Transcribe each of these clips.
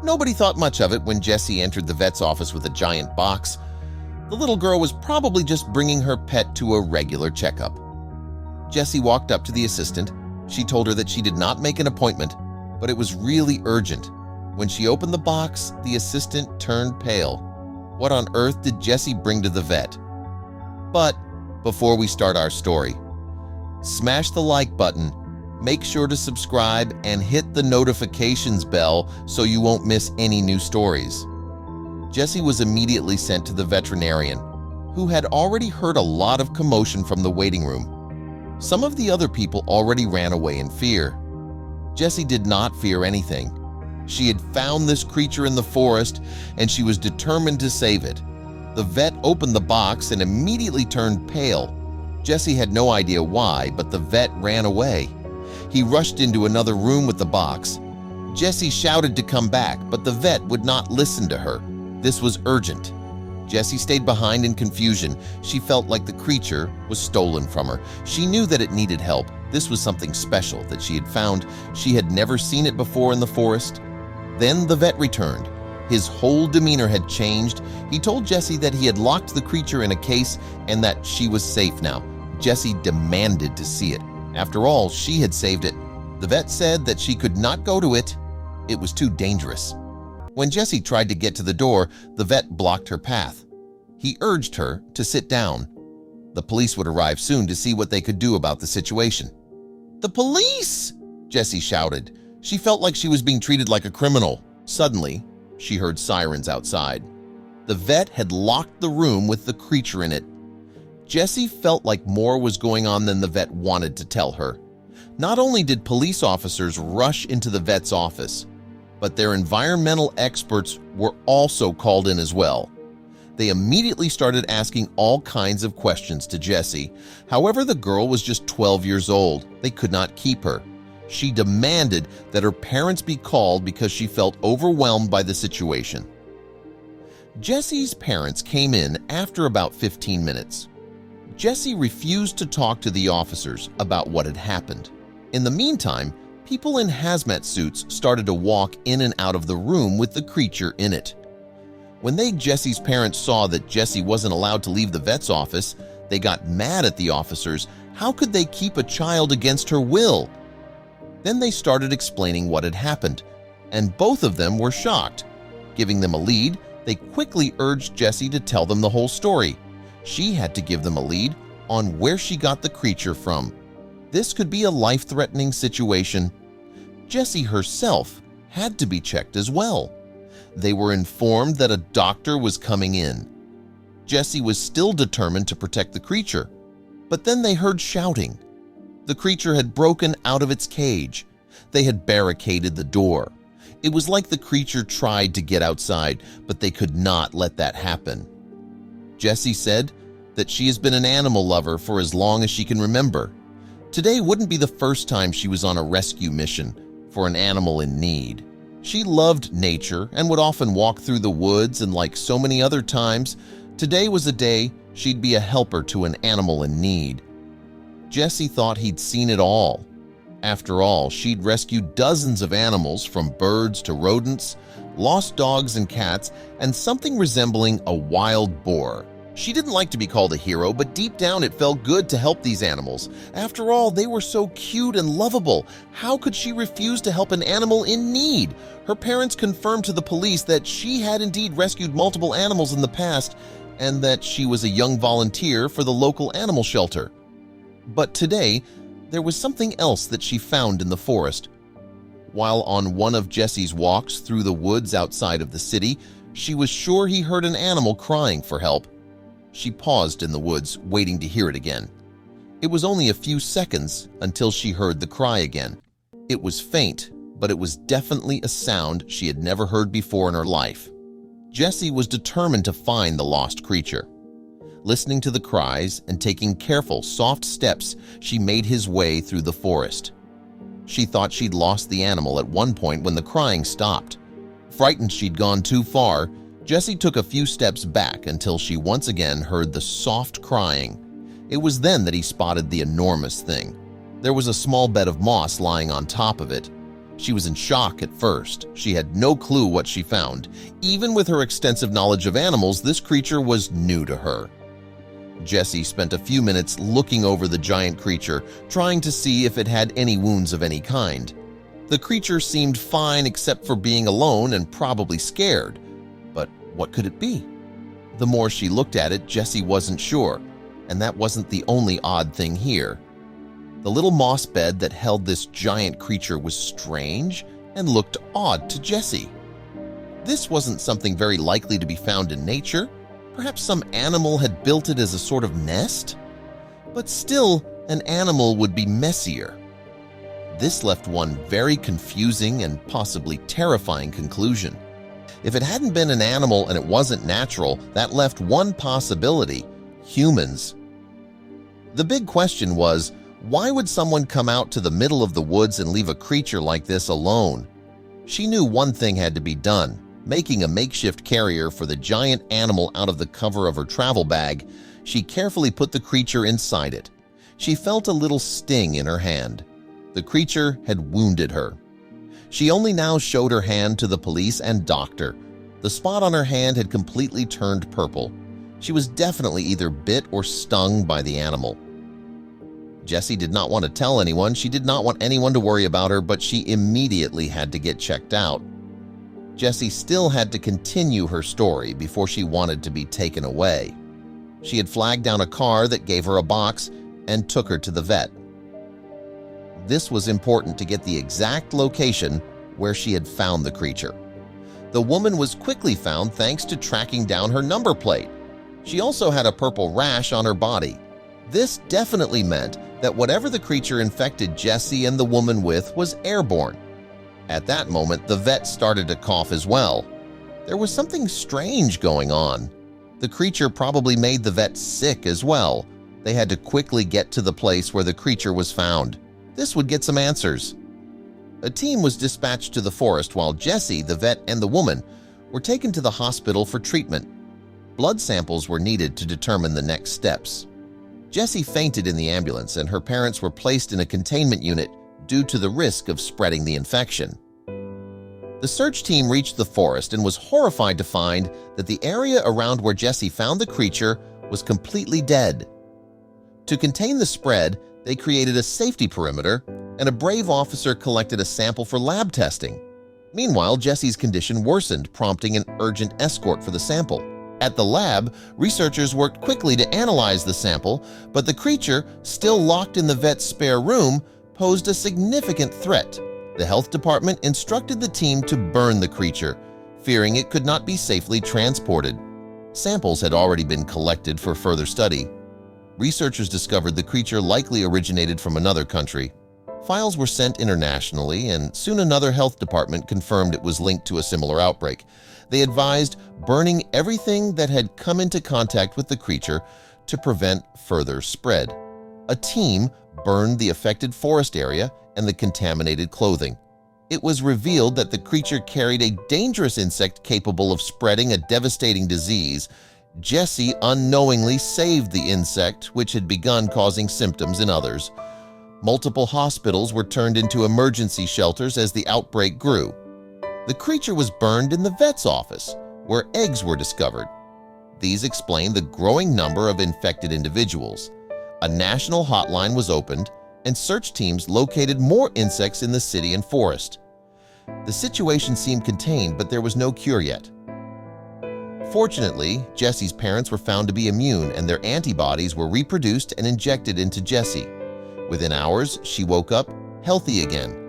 Nobody thought much of it when Jessy entered the vet's office with a giant box. The little girl was probably just bringing her pet to a regular checkup. Jessy walked up to the assistant. She told her that she did not make an appointment, but it was really urgent. When she opened the box, the assistant turned pale. What on earth did Jessy bring to the vet? But before we start our story, smash the like button, make sure to subscribe, and hit the notifications bell so you won't miss any new stories. Jessy was immediately sent to the veterinarian, who had already heard a lot of commotion from the waiting room. Some of the other people already ran away in fear. Jessy did not fear anything. She had found this creature in the forest, and she was determined to save it. The vet opened the box and immediately turned pale. Jessy had no idea why, but the vet ran away. He rushed into another room with the box. Jessy shouted to come back, but the vet would not listen to her. This was urgent. Jessy stayed behind in confusion. She felt like the creature was stolen from her. She knew that it needed help. This was something special that she had found. She had never seen it before in the forest. Then the vet returned. His whole demeanor had changed. He told Jessy that he had locked the creature in a case and that she was safe now. Jessy demanded to see it. After all, she had saved it. The vet said that she could not go to it. It was too dangerous. When Jessy tried to get to the door, the vet blocked her path. He urged her to sit down. The police would arrive soon to see what they could do about the situation. "The police!" Jessy shouted. She felt like she was being treated like a criminal. Suddenly, she heard sirens outside. The vet had locked the room with the creature in it. Jessy felt like more was going on than the vet wanted to tell her. Not only did police officers rush into the vet's office, but their environmental experts were also called in as well. They immediately started asking all kinds of questions to Jessy. However, the girl was just 12 years old. They could not keep her. She demanded that her parents be called because she felt overwhelmed by the situation. Jessy's parents came in after about 15 minutes. Jessy refused to talk to the officers about what had happened. In the meantime, people in hazmat suits started to walk in and out of the room with the creature in it. When Jessy's parents saw that Jessy wasn't allowed to leave the vet's office, they got mad at the officers. How could they keep a child against her will? Then they started explaining what had happened, and both of them were shocked. Giving them a lead, they quickly urged Jessy to tell them the whole story. She had to give them a lead on where she got the creature from. This could be a life-threatening situation. Jessy herself had to be checked as well. They were informed that a doctor was coming in. Jessy was still determined to protect the creature, but then they heard shouting. The creature had broken out of its cage. They had barricaded the door. It was like the creature tried to get outside, but they could not let that happen. Jessy said that she has been an animal lover for as long as she can remember. Today wouldn't be the first time she was on a rescue mission for an animal in need. She loved nature and would often walk through the woods, and like so many other times, today was a day she'd be a helper to an animal in need. Jessy thought he'd seen it all. After all, she'd rescued dozens of animals, from birds to rodents, lost dogs and cats, and something resembling a wild boar. She didn't like to be called a hero, but deep down it felt good to help these animals. After all, they were so cute and lovable. How could she refuse to help an animal in need? Her parents confirmed to the police that she had indeed rescued multiple animals in the past, and that she was a young volunteer for the local animal shelter. But today, there was something else that she found in the forest. While on one of Jessy's walks through the woods outside of the city, she was sure he heard an animal crying for help. She paused in the woods, waiting to hear it again. It was only a few seconds until she heard the cry again. It was faint, but it was definitely a sound she had never heard before in her life. Jessy was determined to find the lost creature. Listening to the cries and taking careful, soft steps, she made his way through the forest. She thought she'd lost the animal at one point when the crying stopped. Frightened she'd gone too far, Jessy took a few steps back until she once again heard the soft crying. It was then that he spotted the enormous thing. There was a small bed of moss lying on top of it. She was in shock at first. She had no clue what she found. Even with her extensive knowledge of animals, this creature was new to her. Jessy spent a few minutes looking over the giant creature, trying to see if it had any wounds of any kind. The creature seemed fine except for being alone and probably scared. But what could it be? The more she looked at it, Jessy wasn't sure, and that wasn't the only odd thing here. The little moss bed that held this giant creature was strange and looked odd to Jessy. This wasn't something very likely to be found in nature. Perhaps some animal had built it as a sort of nest? But still, an animal would be messier. This left one very confusing and possibly terrifying conclusion. If it hadn't been an animal and it wasn't natural, that left one possibility: humans. The big question was, why would someone come out to the middle of the woods and leave a creature like this alone? She knew one thing had to be done: making a makeshift carrier for the giant animal out of the cover of her travel bag. She carefully put the creature inside it. She felt a little sting in her hand. The creature had wounded her. She only now showed her hand to the police and doctor. The spot on her hand had completely turned purple. She was definitely either bit or stung by the animal. Jessy did not want to tell anyone. She did not want anyone to worry about her, but she immediately had to get checked out. Jessy still had to continue her story before she wanted to be taken away. She had flagged down a car that gave her a box and took her to the vet. This was important to get the exact location where she had found the creature. The woman was quickly found thanks to tracking down her number plate. She also had a purple rash on her body. This definitely meant that whatever the creature infected Jessy and the woman with was airborne. At that moment, the vet started to cough as well. There was something strange going on. The creature probably made the vet sick as well. They had to quickly get to the place where the creature was found. This would get some answers. A team was dispatched to the forest while Jessy, the vet, and the woman were taken to the hospital for treatment. Blood samples were needed to determine the next steps. Jessy fainted in the ambulance and her parents were placed in a containment unit due to the risk of spreading the infection. The search team reached the forest and was horrified to find that the area around where Jessy found the creature was completely dead. To contain the spread, they created a safety perimeter, and a brave officer collected a sample for lab testing. Meanwhile, Jessy's condition worsened, prompting an urgent escort for the sample. At the lab, researchers worked quickly to analyze the sample, but the creature, still locked in the vet's spare room, posed a significant threat. The health department instructed the team to burn the creature, fearing it could not be safely transported. Samples had already been collected for further study. Researchers discovered the creature likely originated from another country. Files were sent internationally, and soon another health department confirmed it was linked to a similar outbreak. They advised burning everything that had come into contact with the creature to prevent further spread. A team burned the affected forest area and the contaminated clothing. It was revealed that the creature carried a dangerous insect capable of spreading a devastating disease. Jessy unknowingly saved the insect, which had begun causing symptoms in others. Multiple hospitals were turned into emergency shelters as the outbreak grew. The creature was burned in the vet's office, where eggs were discovered. These explain the growing number of infected individuals. A national hotline was opened, and search teams located more insects in the city and forest. The situation seemed contained, but there was no cure yet. Fortunately, Jessy's parents were found to be immune and their antibodies were reproduced and injected into Jessy. Within hours, she woke up healthy again.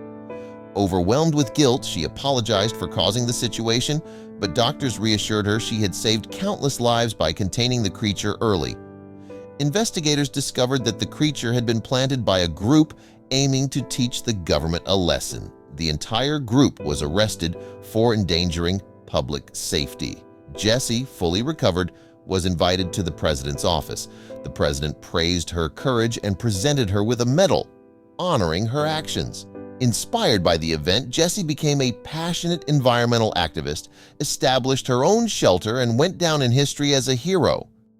Overwhelmed with guilt, she apologized for causing the situation, but doctors reassured her she had saved countless lives by containing the creature early. Investigators discovered that the creature had been planted by a group aiming to teach the government a lesson. The entire group was arrested for endangering public safety. Jessy, fully recovered, was invited to the president's office. The president praised her courage and presented her with a medal, honoring her actions. Inspired by the event, Jessy became a passionate environmental activist, established her own shelter, and went down in history as a hero.